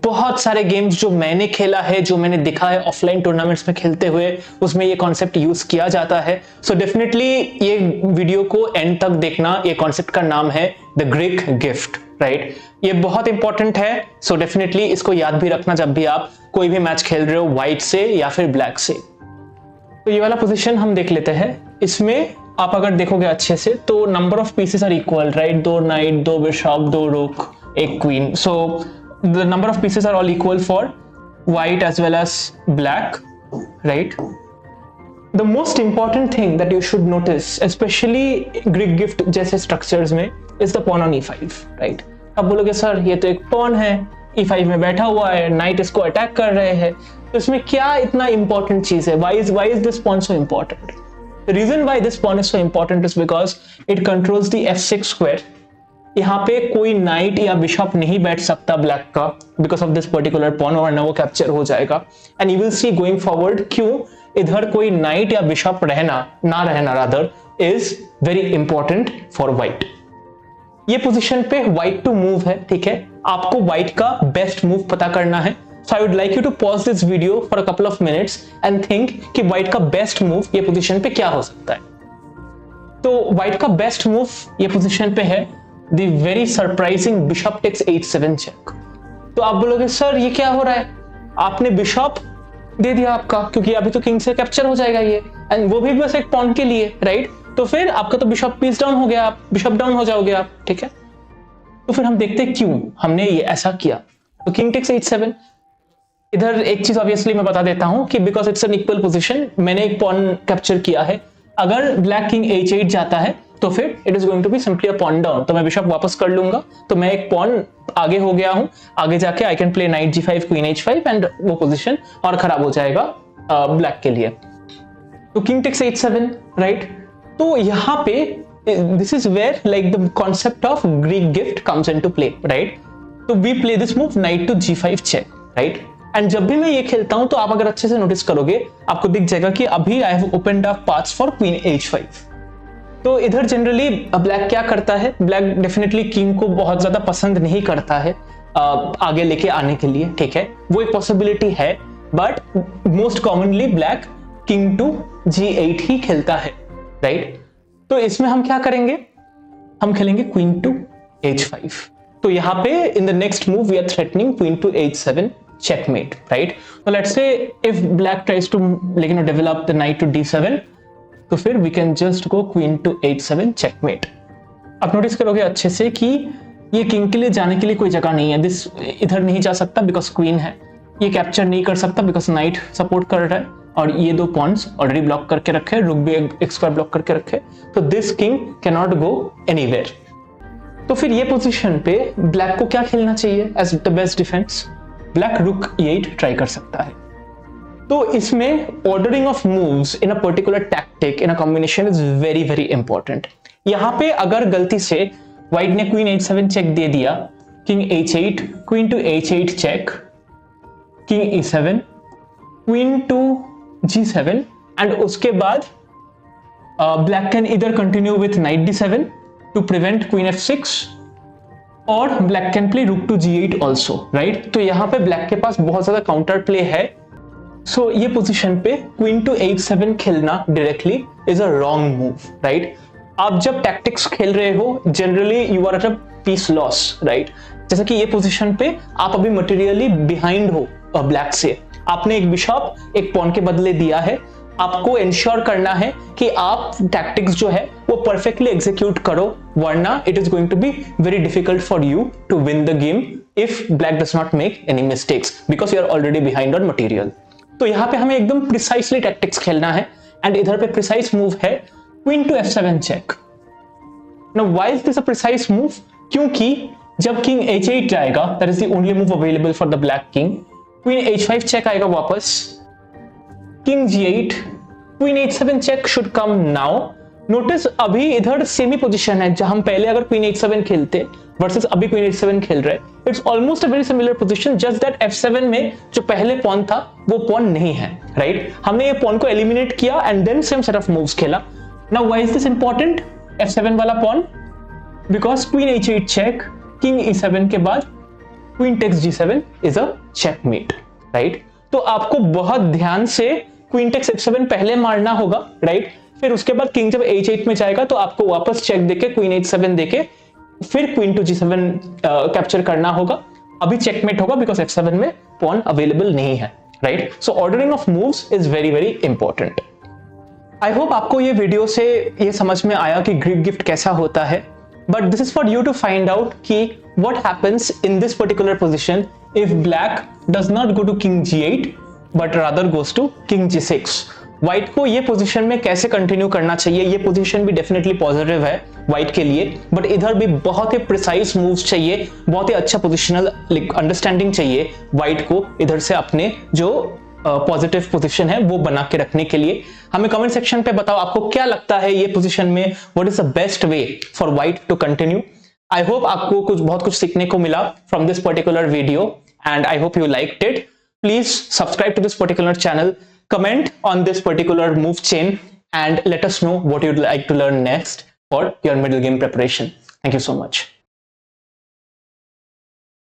बहुत सारे गेम्स जो मैंने खेला है, जो मैंने देखा है ऑफलाइन टूर्नामेंट्स में खेलते हुए, उसमें ये कॉन्सेप्ट यूज किया जाता है। सो डेफिनेटली ये वीडियो को एंड तक देखना। ये कॉन्सेप्ट का नाम है द ग्रीक गिफ्ट, राइट। ये बहुत इंपॉर्टेंट है। सो डेफिनेटली इसको याद भी रखना जब भी आप कोई भी मैच खेल रहे हो, व्हाइट से या फिर ब्लैक से। तो ये वाला पोजीशन हम देख लेते हैं। इसमें आप अगर देखोगे अच्छे से तो number of pieces are equal, right. 2 knight, 2 bishop, 2 rook, 1 queen. So the number of pieces are all equal for white as well as black, right? The most important thing that you should notice, especially Greek gift जैसे structures में, is the pawn on e5, right? अब बोलोगे sir ये तो एक pawn है, e5 में बैठा हुआ है, knight इसको अटैक कर रहे हैं, तो इसमें क्या इतना important चीज है? Why is this pawn so important? The reason why this pawn is so important is because it controls the f6 square. यहाँ पे कोई नाइट या बिशप नहीं बैठ सकता ब्लैक का because of this particular pawn, वरना वो कैप्चर हो जाएगा। And you will see going forward क्यों इधर कोई नाइट या बिशप ना रहना rather is very important for white. ये पोजीशन पे व्हाइट टू मूव है, ठीक है। आपको व्हाइट का बेस्ट मूव पता करना है। So I would like you to pause this video for a couple of minutes and think कि व्हाइट का बेस्ट मूव ये पोजीशन पे क्या हो सकता है। तो व्हाइट का बेस्ट मूव ये पोजीशन पे है The very surprising bishop takes h7 check। तो आप बोलोगे सर ये क्या हो रहा है, आपने बिशप दे दिया आपका, क्योंकि अभी तो किंग से कैप्चर हो जाएगा ये, एंड वो भी बस एक पॉन के लिए, राइट। तो फिर आपका तो बिशप पीस डाउन हो गया, आप बिशप डाउन हो जाओगे आप, ठीक है। तो फिर हम देखते हैं क्यों हमने ये ऐसा किया। तो किंग टेक्स h7। इधर एक चीज ऑब्वियसली मैं बता देता हूं कि because it's an equal position, मैंने एक पॉन कैप्चर किया है। अगर ब्लैक किंग h8 जाता है तो फिर it is going to be simply a pawn down, तो मैं बिशप वापस कर लूंगा, तो मैं एक पॉन आगे हो गया हूं। आगे जाके I can play night g5, queen h5 and वो पोजीशन और खराब हो जाएगा ब्लैक के लिए। तो किंग टेक्स h7, राइट। तो यहाँ पे this is where like the concept of Greek gift comes into play, right. तो we play this move knight to g5 check, right. And जब भी मैं ये खेलता हूं तो आप अगर अच्छे से नोटिस करोगे आपको दिख जाएगा कि अभी I have opened up paths for queen h5। तो इधर जनरली ब्लैक क्या करता है, ब्लैक डेफिनेटली किंग को बहुत ज्यादा पसंद नहीं करता है आगे लेके आने के लिए, ठीक है। वो एक पॉसिबिलिटी है, but most commonly black king to g8 ही खेलता है, राइट। तो इसमें हम क्या करेंगे, हम खेलेंगे क्वीन टू h5। तो यहाँ पे in the next move we are threatening queen to h7 checkmate, right? So let's say if black tries to develop the knight to d7, तो फिर we can just go queen to h7 checkmate। आप notice करोगे अच्छे से कि ये king के लिए जाने के लिए कोई जगह नहीं है। दिस इधर नहीं जा सकता बिकॉज क्वीन है, ये कैप्चर नहीं कर सकता बिकॉज नाइट सपोर्ट कर रहा है, और ये 2 पॉन्स ऑलरेडी ब्लॉक करके रखे, रुक भी एक स्क्वायर ब्लॉक करके रखे, तो this king can not go anywhere. तो फिर ये पोजीशन पे ब्लैक को क्या खेलना चाहिए as the best defence, black rook e8 try कर सकता है। तो इसमें ordering of moves in a particular tactic in a combination is very very important. यहाँ पे अगर गलती से व्हाइट ने क्वीन h7 चेक दे दिया, king h8, queen to h8 check, king e7, queen to g7, and उसके बाद ब्लैक कैन इधर continue with knight d7 to prevent queen f6, और black can play rook to g8 also, right. तो यहाँ पे black के पास बहुत ज्यादा काउंटर प्ले है। सो ये पोजीशन पे क्वीन टू h7 खेलना directly is a wrong move, right. आप जब टैक्टिक्स खेल रहे हो generally you are at a piece loss, right. जैसे कि ये पोजीशन पे आप अभी मटेरियली बिहाइंड हो ब्लैक से, आपने एक बिशप एक पॉन के बदले दिया है, आपको इंश्योर करना है कि आप टैक्टिक्स जो है वो परफेक्टली एग्जीक्यूट करो, वरना it is going to be very difficult for you to win the game if black does not make any mistakes because you are already behind on material. तो यहाँ पे हमें एकदम प्रिसाइसली टैक्टिक्स खेलना है, and इधर पे प्रिसाइस मूव है queen to f7 check. Now why is this a precise move, क्योंकि जब किंग h8 जाएगा, that is the only move available for the black king, queen h5 check आएगा वापस, king g8, queen h7 check should come now. Notice अभी इधर semi position है, जहां हम पहले अगर क्वीन h7 खेलते वर्सेस अभी क्वीन h7 खेल रहे, it's almost a very similar position, just that f7 में जो पहले पॉन था वो पॉन नहीं है, राइट। हमने ये पॉन को एलिमिनेट किया and then same set of moves खेला। Now why is this important, f7 वाला pawn, because queen h8 check, king e7 के बाद queen takes G7 is a checkmate, right. तो आपको बहुत ध्यान से क्वीन टेक्स F7 पहले मारना होगा, राइट। फिर उसके बाद किंग जब H8 में जाएगा तो आपको वापस चेक देके क्वीन H7 देके फिर क्वीन टू G7 कैप्चर करना होगा। अभी चेकमेट होगा बिकॉज F7 में पॉन अवेलेबल नहीं है, right. So ordering of moves is very very important. I hope आपको ये वीडियो से ये समझ में आया कि ग्रीक गिफ्ट कैसा होता है, but this is for you to find out कि what happens in this particular position if black does not go to king G8 but rather goes to king G6। White को ये position में कैसे continue करना चाहिए, ये position भी definitely positive है व्हाइट के लिए, बट इधर भी बहुत ही प्रिसाइज मूव्स चाहिए, बहुत ही अच्छा पोजिशनल अंडरस्टैंडिंग चाहिए व्हाइट को इधर से अपने जो पॉजिटिव पोजीशन है वो बना के रखने के लिए। हमें कमेंट सेक्शन पे बताओ आपको क्या लगता है ये पोजीशन में what is the best way for white to continue. I hope आपको बहुत कुछ सीखने को मिला from this particular video and I hope you liked it. Please subscribe to this particular channel, comment on this particular move chain and let us know what you'd like to learn next for your middle game preparation. Thank you so much.